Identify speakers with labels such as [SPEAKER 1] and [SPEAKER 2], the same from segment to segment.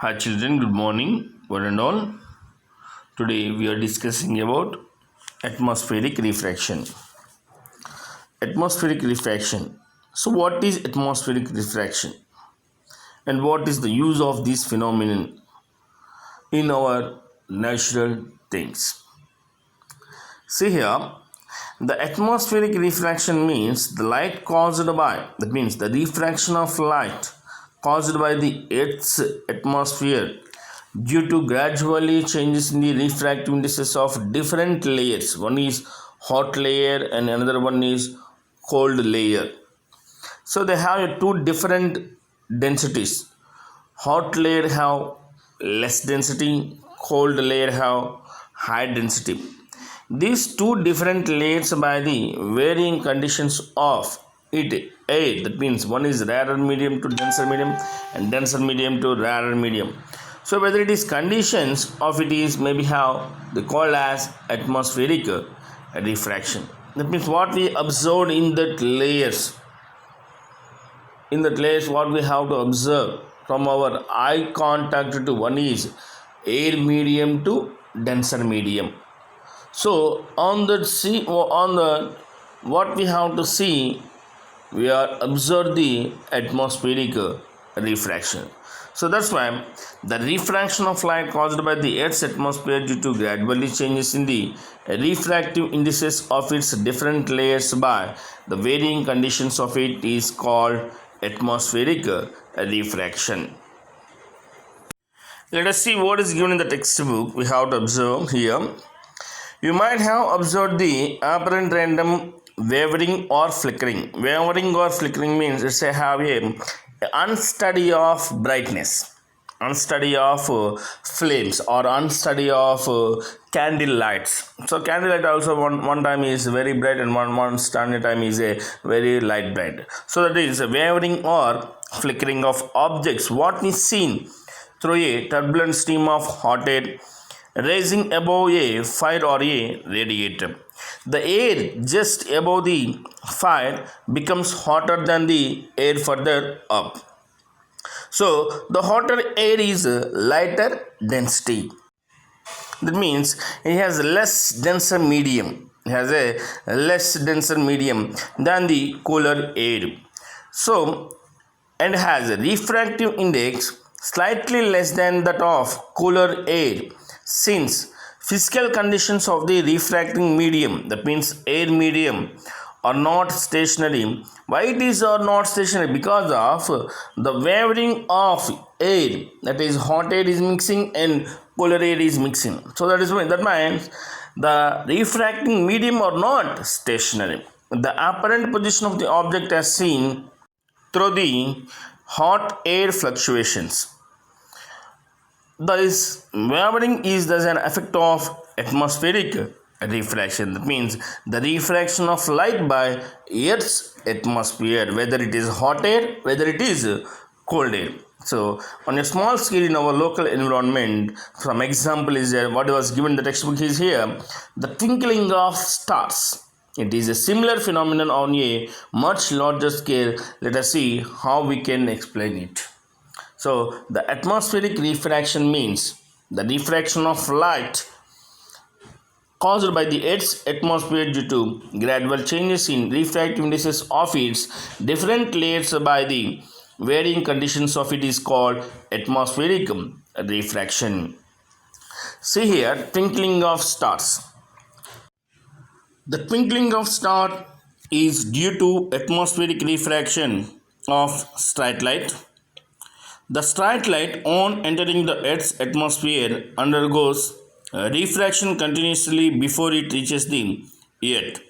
[SPEAKER 1] Hi children, good morning, one and all. Today we are discussing about atmospheric refraction. Atmospheric refraction. So what is atmospheric refraction and what is the use of this phenomenon in our natural things? See here, the atmospheric refraction means the light caused by, that means the refraction of light caused by the Earth's atmosphere due to gradually changes in the refractive indices of different layers. One is hot layer and another one is cold layer. So they have two different densities. Hot layer have less density, cold layer have high density. These two different layers by the varying conditions of air, that means one is rarer medium to denser medium and denser medium to rarer medium. So whether it is conditions of it is maybe how they call as atmospheric refraction. That means what we observed in that layers. In that layers what we have to observe from our eye contact to one is air medium to denser medium. So on the what we have to see, we are observe the atmospheric refraction. So that's why the refraction of light caused by the Earth's atmosphere due to gradually changes in the refractive indices of its different layers by the varying conditions of it is called atmospheric refraction. Let us see what is given in the textbook. We have to observe here. You might have observed the apparent random wavering or flickering. Wavering or flickering means it's a have a unstudy of brightness, unstudy of flames, or unstudy of candle lights. So candle light also one time is very bright and one standard time is a very light bright. So that is a wavering or flickering of objects. What is seen through a turbulent stream of hot air rising above a fire or a radiator. The air just above the fire becomes hotter than the air further up. So the hotter air is lighter density. That means it has less denser medium. It has a less denser medium than the cooler air. So and has a refractive index slightly less than that of cooler air, since physical conditions of the refracting medium, that means air medium, are not stationary. Why it is or not stationary? Because of the wavering of air, that is hot air is mixing and cooler air is mixing. So that means the refracting medium are not stationary. The apparent position of the object as seen through the hot air fluctuations. Thus, wavering is thus an effect of atmospheric refraction. That means the refraction of light by Earth's atmosphere, whether it is hot air, whether it is cold air. So, on a small scale in our local environment, some example is there. What was given in the textbook is here: the twinkling of stars. It is a similar phenomenon on a much larger scale. Let us see how we can explain it. So, the atmospheric refraction means the refraction of light caused by the Earth's atmosphere due to gradual changes in refractive indices of its different layers by the varying conditions of it is called atmospheric refraction. See here, twinkling of stars. The twinkling of star is due to atmospheric refraction of straight light. The straight light on entering the Earth's atmosphere undergoes refraction continuously before it reaches the Earth.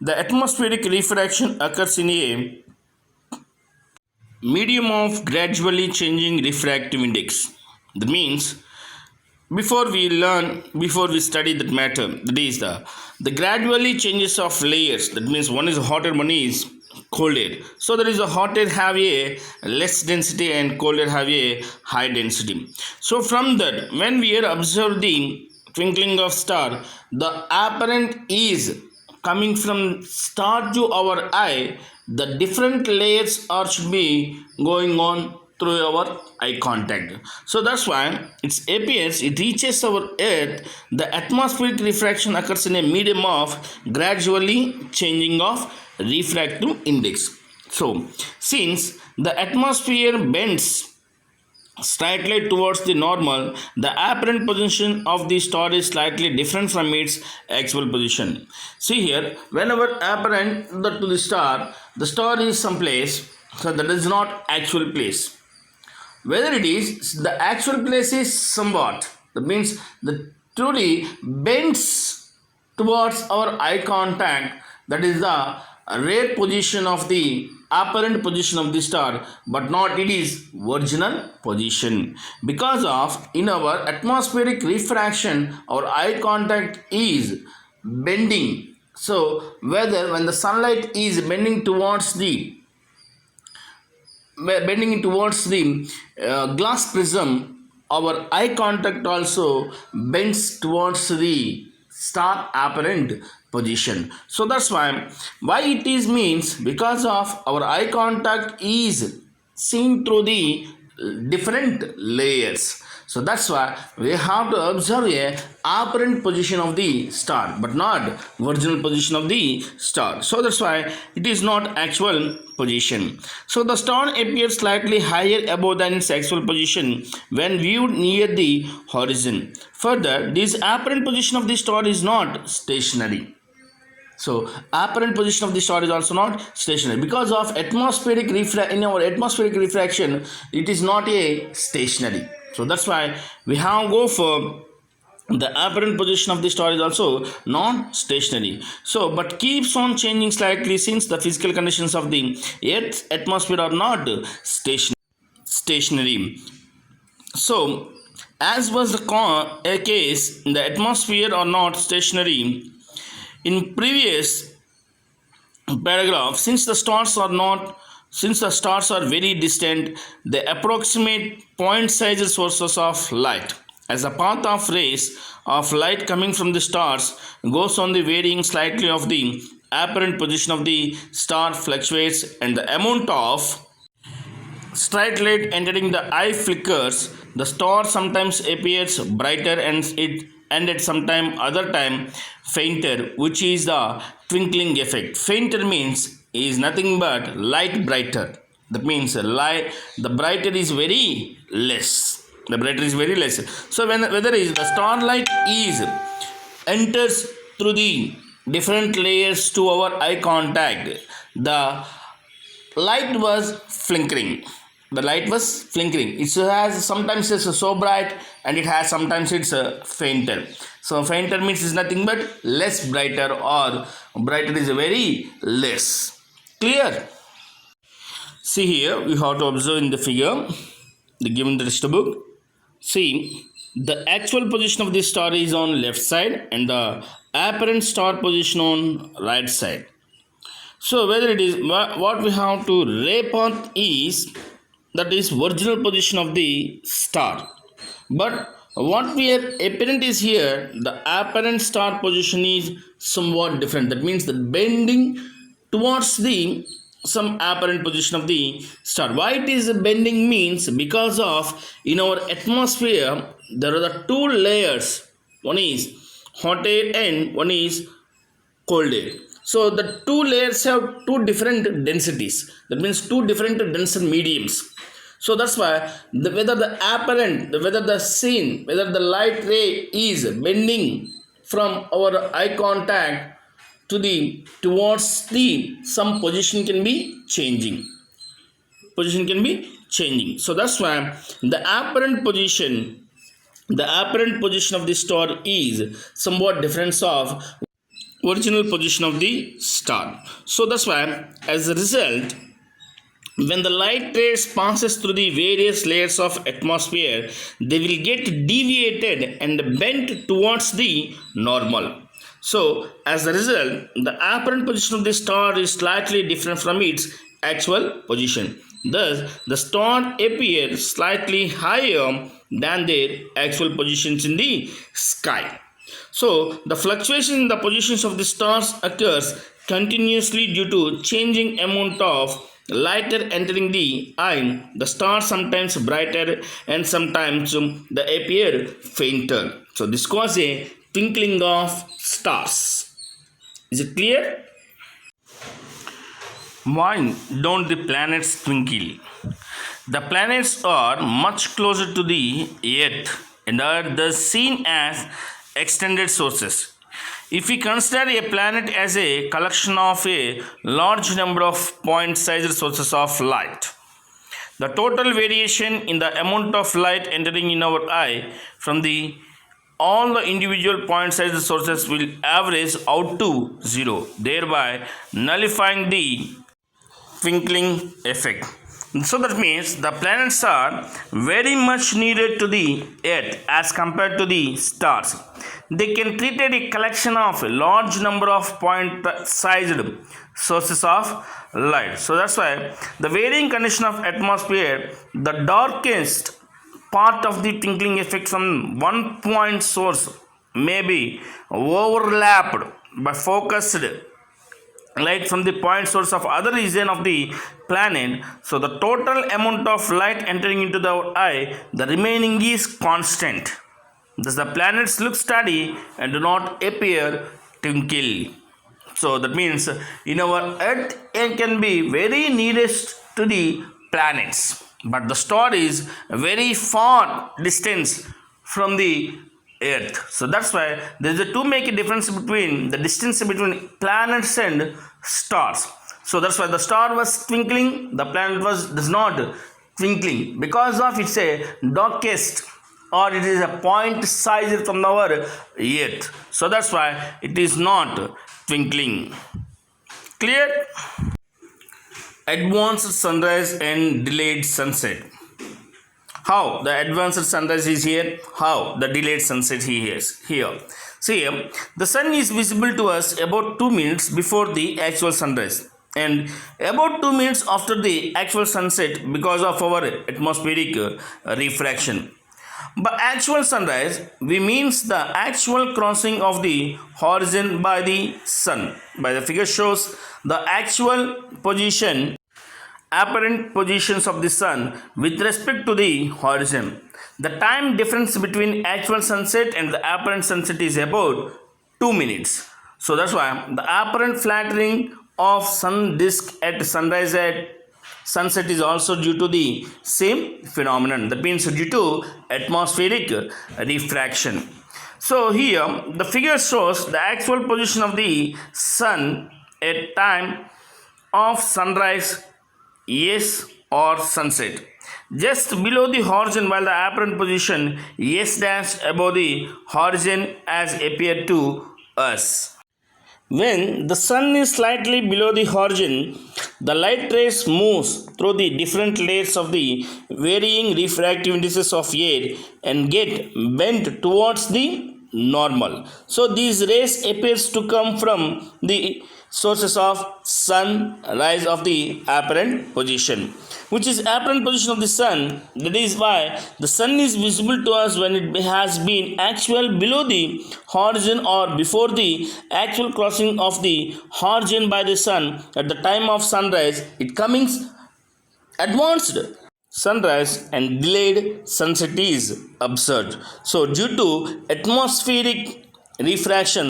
[SPEAKER 1] The atmospheric refraction occurs in a medium of gradually changing refractive index. That means before we study that matter, that is the gradually changes of layers. That means one is hotter, one is cold air. So there is a hot air have a less density and cold air have a high density. So from that, when we are observing twinkling of star, the apparent is coming from star to our eye. The different layers are should be going on through our eye contact. So that's why it appears it reaches our earth. The atmospheric refraction occurs in a medium of gradually changing of refractive index. So since the atmosphere bends slightly towards the normal, the apparent position of the star is slightly different from its actual position. See here, whenever apparent to the star is someplace, so that is not actual place. Whether it is the actual place is somewhat, that means the truly bends towards our eye contact, that is the rare position of the apparent position of the star, but not it is original position. Because of in our atmospheric refraction our eye contact is bending. So whether when the sunlight is bending towards the glass prism, our eye contact also bends towards the star apparent position. So that's why it is means because of our eye contact is seen through the different layers. So that's why we have to observe a apparent position of the star, but not original position of the star. So that's why it is not actual position. So the star appears slightly higher above than its actual position when viewed near the horizon. Further, this apparent position of the star is not stationary. So apparent position of the star is also not stationary because of in our atmospheric refraction it is not a stationary. So that's why we have go for the apparent position of the star is also non-stationary. So but keeps on changing slightly since the physical conditions of the Earth's atmosphere are not stationary. So as was a case, the atmosphere are not stationary in previous paragraph, since the stars are very distant, they approximate point-sized sources of light. As the path of rays of light coming from the stars goes on the varying slightly of the apparent position of the star fluctuates and the amount of straight light entering the eye flickers. The star sometimes appears brighter and at some time other time fainter, which is the twinkling effect. Fainter means is nothing but light brighter. That means the brighter is very less. The brighter is very less. So whether is the starlight is enters through the different layers to our eye contact, the light was flickering. The light was flickering. It has sometimes it's so bright and it has sometimes it's fainter. So fainter means is nothing but less brighter or brighter is very less. Clear? See here we have to observe in the figure the given the textbook. See the actual position of the star is on left side and the apparent star position on right side. So whether it is what we have to ray path is that is original position of the star. But what we are apparent is here the apparent star position is somewhat different. That means the bending towards the some apparent position of the star. Why it is bending means because of in our atmosphere there are the two layers. One is hot air and one is cold air. So the two layers have two different densities. That means two different denser mediums. So that's why whether the light ray is bending from our eye contact towards the some position can be changing. Position can be changing. So that's why the apparent position of the star is somewhat different of original position of the star. So that's why as a result when the light rays passes through the various layers of atmosphere they will get deviated and bent towards the normal. So as a result the apparent position of the star is slightly different from its actual position. Thus the star appears slightly higher than their actual positions in the sky. So the fluctuation in the positions of the stars occurs continuously due to changing amount of lighter entering the eye, the stars sometimes brighter and sometimes they appear fainter. So this causes a twinkling of stars. Is it clear? Why don't the planets twinkle? The planets are much closer to the Earth and are thus seen as extended sources. If we consider a planet as a collection of a large number of point-sized sources of light, the total variation in the amount of light entering in our eye from the all the individual point-sized sources will average out to zero, thereby nullifying the twinkling effect. So that means the planets are very much needed to the Earth as compared to the stars. They can treat a collection of a large number of point-sized sources of light. So that's why the varying condition of atmosphere, the darkest part of the twinkling effect from one point source may be overlapped by focused light from the point source of other region of the planet. So the total amount of light entering into the eye, the remaining is constant. Thus the planets look steady and do not appear twinkle. So that means in our earth it can be very nearest to the planets, but the star is very far distance from the earth. So that's why there is a to make a difference between the distance between planets and stars. So that's why the star was twinkling, the planet was does not twinkling because of its a darkest or it is a point size from our earth. So that's why it is not twinkling. Clear? Advanced sunrise and delayed sunset. How the advanced sunrise is here, how the delayed sunset is here. See, the sun is visible to us about 2 minutes before the actual sunrise and about 2 minutes after the actual sunset because of our atmospheric refraction. By actual sunrise, we means the actual crossing of the horizon by the sun. By the figure shows the actual position apparent positions of the sun with respect to the horizon. The time difference between actual sunset and the apparent sunset is about 2 minutes. So that's why the apparent flattering of sun disk at sunrise at sunset is also due to the same phenomenon. That means due to atmospheric refraction. So here the figure shows the actual position of the sun at time of sunrise, yes, or sunset, just below the horizon, while the apparent position yes dash above the horizon as appeared to us. When the sun is slightly below the horizon, the light rays moves through the different layers of the varying refractive indices of air and get bent towards the normal. So these rays appears to come from the sources of sun rise of the apparent position, which is apparent position of the sun. That is why the sun is visible to us when it has been actual below the horizon or before the actual crossing of the horizon by the sun at the time of sunrise. It comes advanced sunrise and delayed sunset is observed. So due to atmospheric refraction,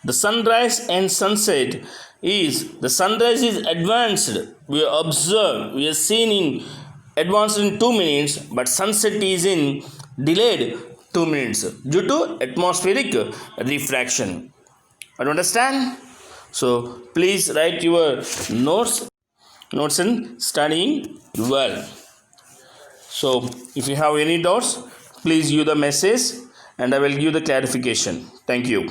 [SPEAKER 1] the sunrise and sunset is the sunrise is advanced. We observe, we are seen in advanced in 2 minutes, but sunset is in delayed 2 minutes due to atmospheric refraction. I understand? So please write your notes in studying well. So if you have any doubts, please give the message and I will give the clarification. Thank you.